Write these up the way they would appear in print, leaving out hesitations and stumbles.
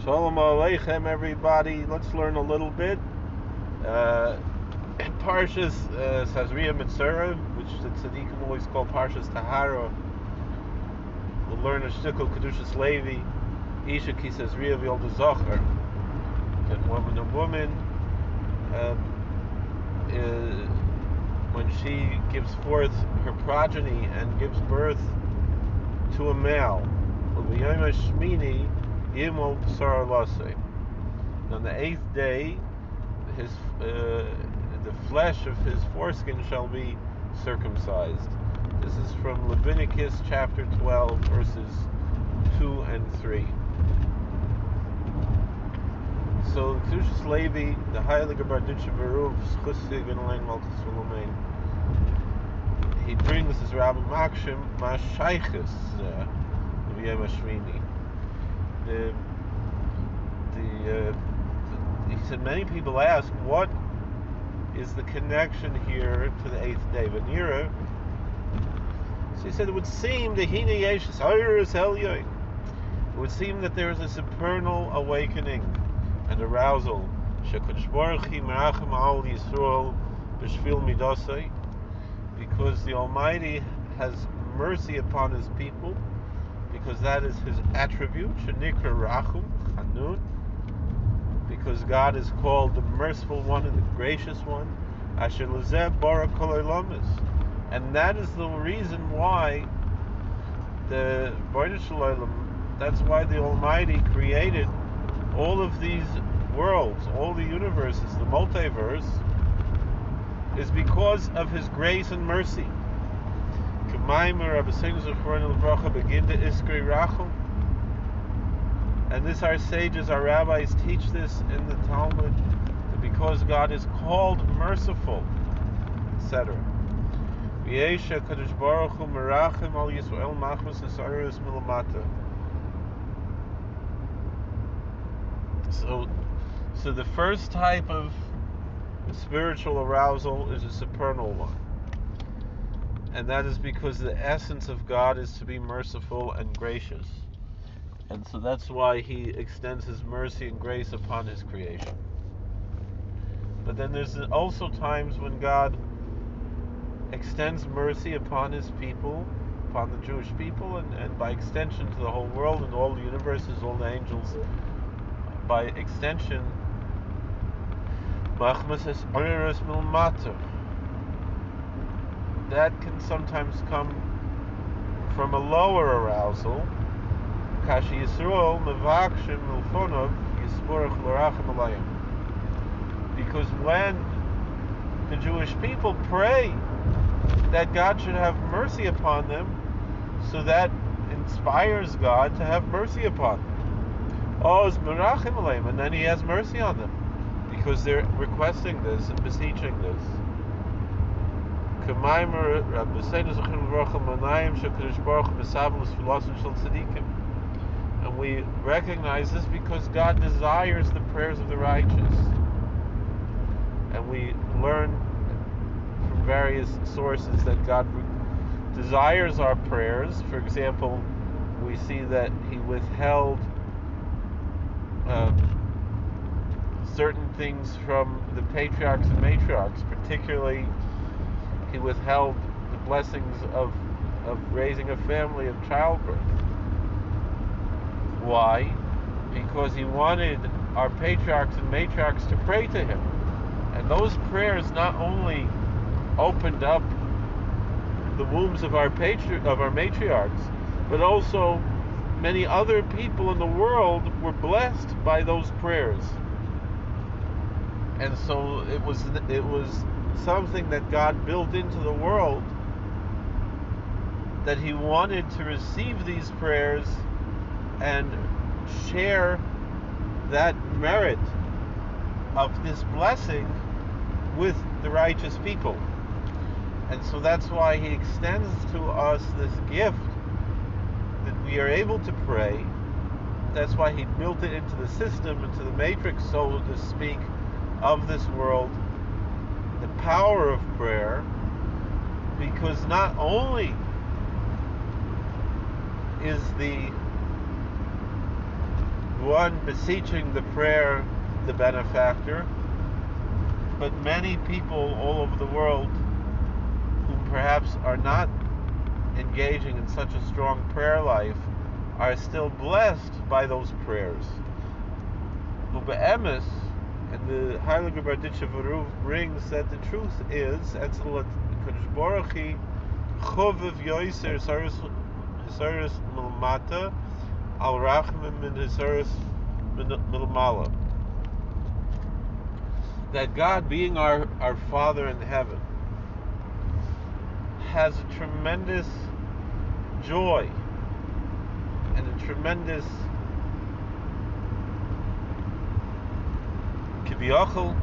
Shalom Aleichem, everybody. Let's learn a little bit. Parshas Tazria Leviticus, which the tzaddikim always call Parshas Tahara. We'll learn a shtickle Kedushas Levi, Isha ki Tazria v'yolda Zocher. That when a woman, when she gives forth her progeny and gives birth to a male, v'yom hashmini Yimol Psar Lasei. On the 8th day, the flesh of his foreskin shall be circumcised. This is from Leviticus chapter 12, verses 2 and 3. So, Kedushas Levi, the Heilige Barditche Beruv, Schusig and Lein Malchus V'Lomein, he brings his Rabbi Makshim, Ma'ashaychus, V'yem Hashmini. He said, many people ask, what is the connection here to the 8th day? Vanira. So he said, it would seem that it would seem that there is a supernal awakening and arousal. Because the Almighty has mercy upon His people, because that is His attribute, Shenikra Rachum, Chanun, because God is called the merciful one and the gracious one, Asher Lezeh Bara Kol Olamis, and that is the reason why that's why the Almighty created all of these worlds, all the universes, the multiverse, is because of His grace and mercy. And this our sages, our rabbis teach this in the Talmud, that because God is called merciful, etc. So the first type of spiritual arousal is a supernal one. And that is because the essence of God is to be merciful and gracious. And so that's why He extends His mercy and grace upon His creation. But then there's also times when God extends mercy upon His people, upon the Jewish people, and by extension to the whole world and all the universes, all the angels. By extension, that can sometimes come from a lower arousal, because when the Jewish people pray that God should have mercy upon them, so that inspires God to have mercy upon them. And then He has mercy on them, because they're requesting this and beseeching this. And we recognize this because God desires the prayers of the righteous. And we learn from various sources that God desires our prayers. For example, we see that He withheld certain things from the patriarchs and matriarchs. Particularly, He withheld the blessings of raising a family, of childbirth. Why? Because He wanted our patriarchs and matriarchs to pray to Him. And those prayers not only opened up the wombs of our matriarchs, but also many other people in the world were blessed by those prayers. And so it was something that God built into the world, that He wanted to receive these prayers and share that merit of this blessing with the righteous people. And so that's why He extends to us this gift, that we are able to pray. That's why He built it into the system, into the matrix, so to speak, of this world, the power of prayer, because not only is the one beseeching the prayer, the benefactor, but many people all over the world who perhaps are not engaging in such a strong prayer life are still blessed by those prayers. Ube'emes, and the Heilige Berditche Veruv brings that the truth is, Etzel Kadosh Baruch Hu Chovev Yoiser Hisaris Milmata Al Rachmim Min Hisaris Milmala. That God, being our Father in heaven, has a tremendous joy and a tremendous kibiyachol,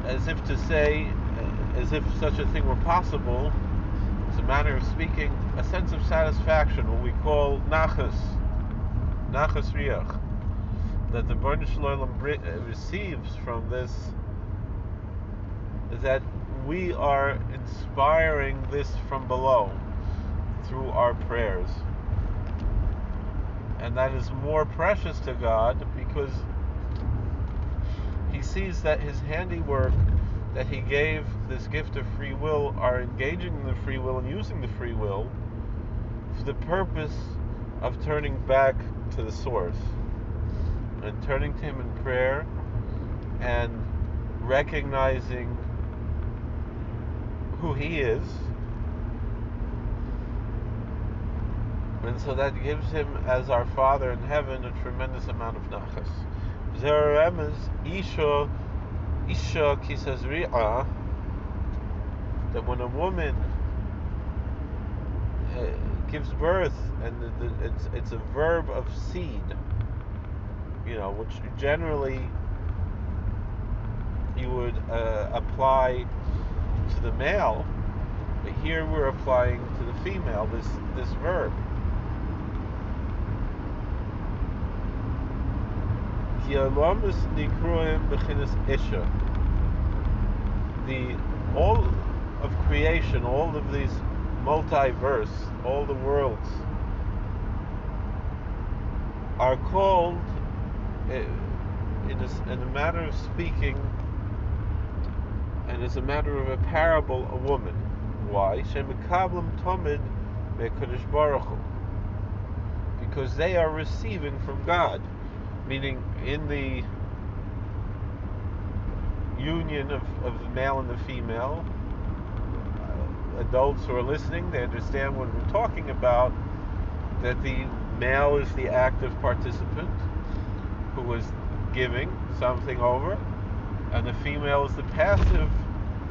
as if to say, as if such a thing were possible, as a manner of speaking, a sense of satisfaction, what we call nachas riach, that the Baruch Shalom receives from this, that we are inspiring this from below through our prayers. And that is more precious to God because He sees that His handiwork, that He gave this gift of free will, are engaging in the free will and using the free will for the purpose of turning back to the source and turning to Him in prayer and recognizing who He is, and so that gives Him as our Father in heaven a tremendous amount of nachas. Zerem is Isha Kisazri'a, that when a woman gives birth, and it's a verb of seed, which generally you would apply to the male, but here we're applying to the female this verb. All of creation, all of these multiverse, all the worlds are called, in a manner of speaking, and as a matter of a parable, a woman. Why? Because they are receiving from God. Meaning, in the union of the male and the female, adults who are listening, they understand what we're talking about, that the male is the active participant who is giving something over, and the female is the passive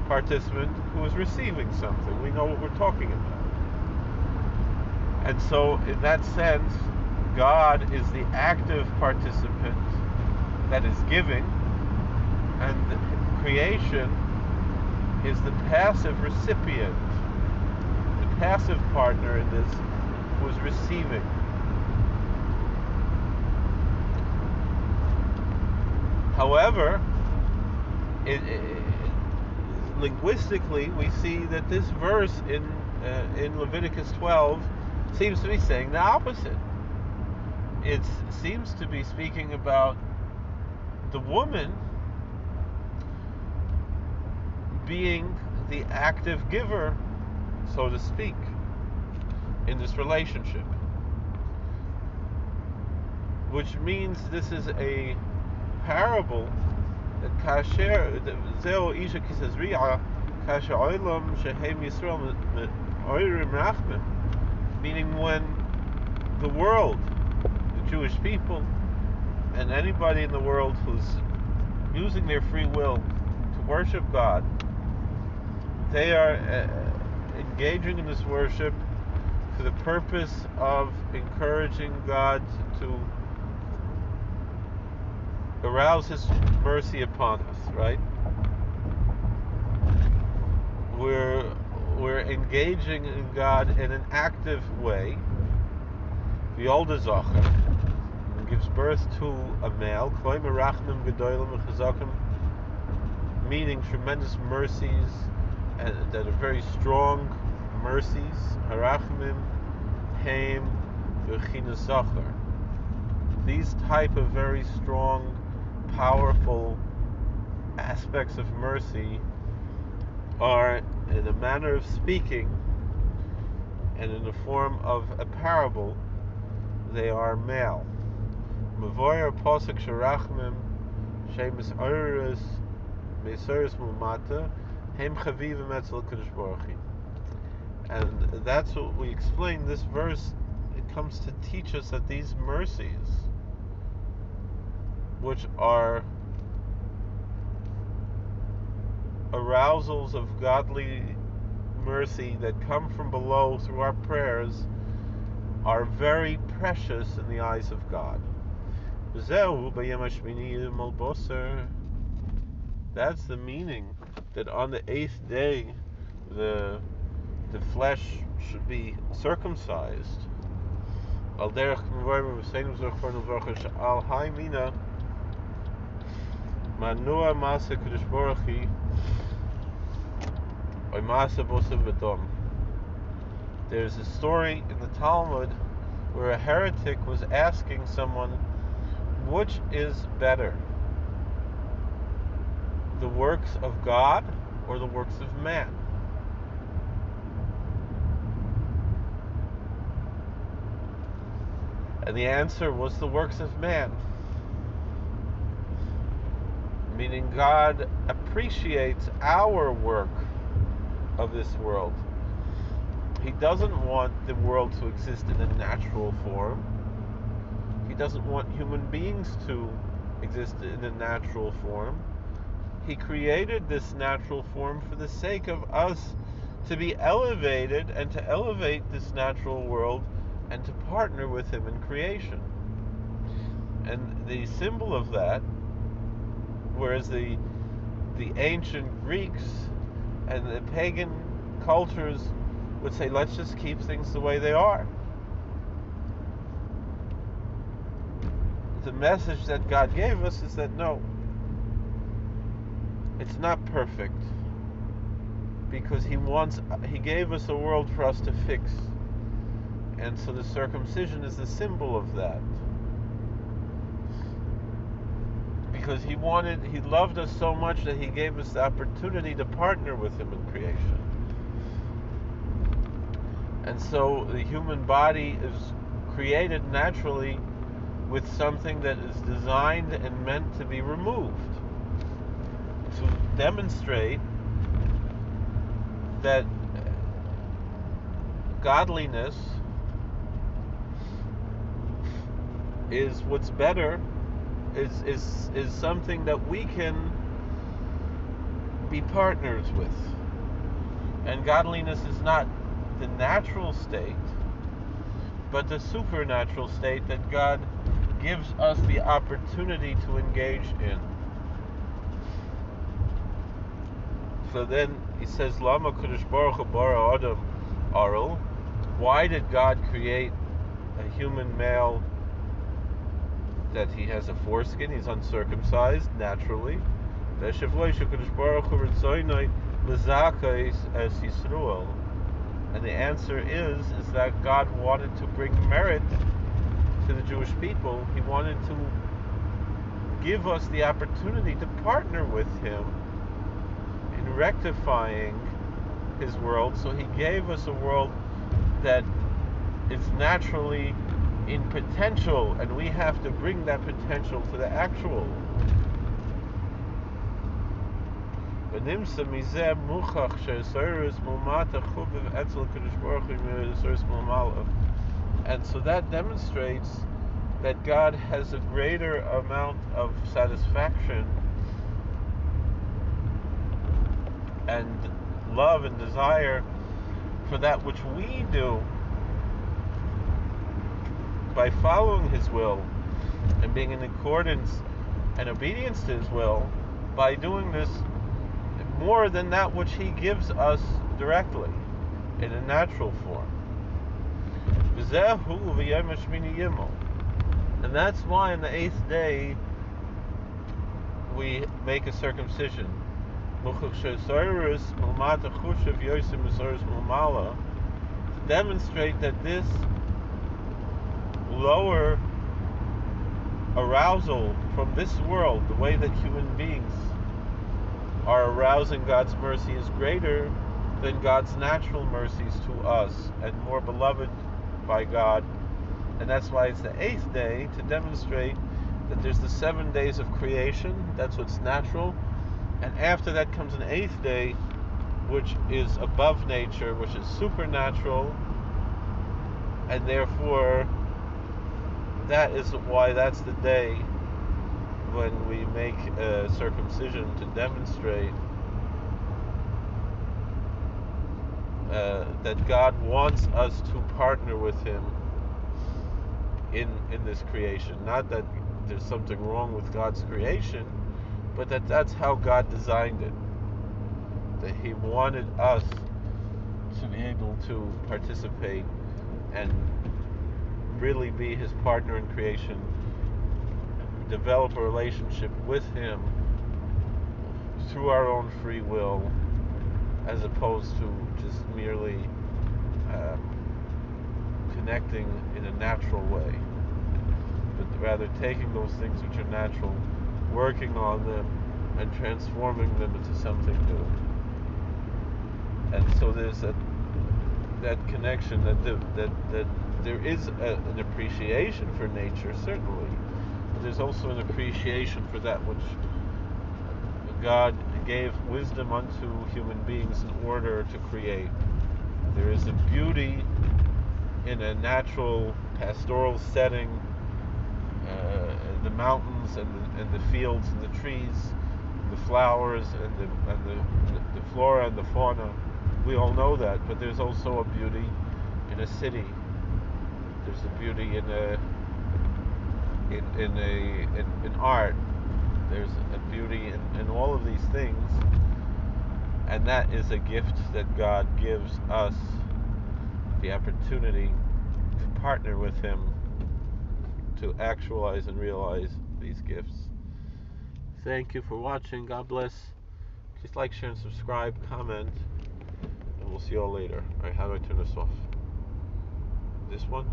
participant who is receiving something. We know what we're talking about. And so, in that sense, God is the active participant that is giving, and creation is the passive recipient, the passive partner in this, who is receiving. However, linguistically, we see that this verse in Leviticus 12 seems to be saying the opposite. It seems to be speaking about the woman being the active giver, so to speak, in this relationship. Which means this is a parable that kasher zeo isha kisazri'a kasher olam shehem Yisrael oirim rachmim, meaning when the world, the Jewish people, and anybody in the world who's using their free will to worship God, they are engaging in this worship for the purpose of encouraging God to arouse His mercy upon us, right? We're engaging in God in an active way. The older Zocher gives birth to a male, meaning tremendous mercies, and that are very strong mercies. Harachmim, Haim, V'chinas Zocher. these type of very strong, powerful aspects of mercy are, in a manner of speaking and in the form of a parable, they are male. Mevoyer posuk sherachmim shemis oiris mesoris mumata hem chavivim etzel Kedush Baruch Hu. And that's what we explain. This verse, it comes to teach us that these mercies, which are arousals of godly mercy that come from below through our prayers, are very precious in the eyes of God. That's the meaning, that on the 8th day the flesh should be circumcised. Al derech al haimina manua masa Kedush Baruch Hu oy masa bosav v'dom. There's a story in the Talmud where a heretic was asking someone, which is better, the works of God or the works of man? And the answer was the works of man. Meaning God appreciates our work of this world. He doesn't want the world to exist in a natural form. He doesn't want human beings to exist in a natural form. He created this natural form for the sake of us to be elevated and to elevate this natural world and to partner with Him in creation. And the symbol of that, whereas the ancient Greeks and the pagan cultures would say, let's just keep things the way they are. The message that God gave us is that no, it's not perfect, because He gave us a world for us to fix. And so the circumcision is the symbol of that. Because He loved us so much that He gave us the opportunity to partner with Him in creation. And so the human body is created naturally with something that is designed and meant to be removed, to demonstrate that godliness is what's better, is something that we can be partners with. And godliness is not the natural state, but the supernatural state that God gives us the opportunity to engage in. So then he says, Lama Kedush Baruch Hu bara Adam Arul. Why did God create a human male that he has a foreskin, he's uncircumcised naturally? And the answer is that God wanted to bring merit to the Jewish people. He wanted to give us the opportunity to partner with Him in rectifying His world. So He gave us a world that is naturally in potential, and we have to bring that potential to the actual. And so that demonstrates that God has a greater amount of satisfaction and love and desire for that which we do by following His will and being in accordance and obedience to His will, by doing this more than that which He gives us directly in a natural form. And that's why on the 8th day we make a circumcision, to demonstrate that this lower arousal from this world, the way that human beings are arousing God's mercy, is greater than God's natural mercies to us and more beloved by God. And that's why it's the 8th day, to demonstrate that there's the 7 days of creation. That's what's natural. And after that comes an 8th day, which is above nature, which is supernatural. And therefore, that is why that's the day when we make a circumcision, to demonstrate that God wants us to partner with Him in this creation. Not that there's something wrong with God's creation, but that's how God designed it. That He wanted us to be able to participate and really be His partner in creation, develop a relationship with Him through our own free will, as opposed to just merely connecting in a natural way, but rather taking those things which are natural, working on them, and transforming them into something new. And so there's that connection, that there is an appreciation for nature, certainly, but there's also an appreciation for that which God gave wisdom unto human beings in order to create. There is a beauty in a natural pastoral setting, the mountains and the fields and the trees, and the flowers and the flora and the fauna. We all know that, but there's also a beauty in a city. There's a beauty in art. There's a beauty in all of these things, and that is a gift that God gives us, the opportunity to partner with Him to actualize and realize these gifts. Thank you for watching. God bless. Please like, share, and subscribe, comment, and we'll see you all later. Alright, how do I turn this off? This one?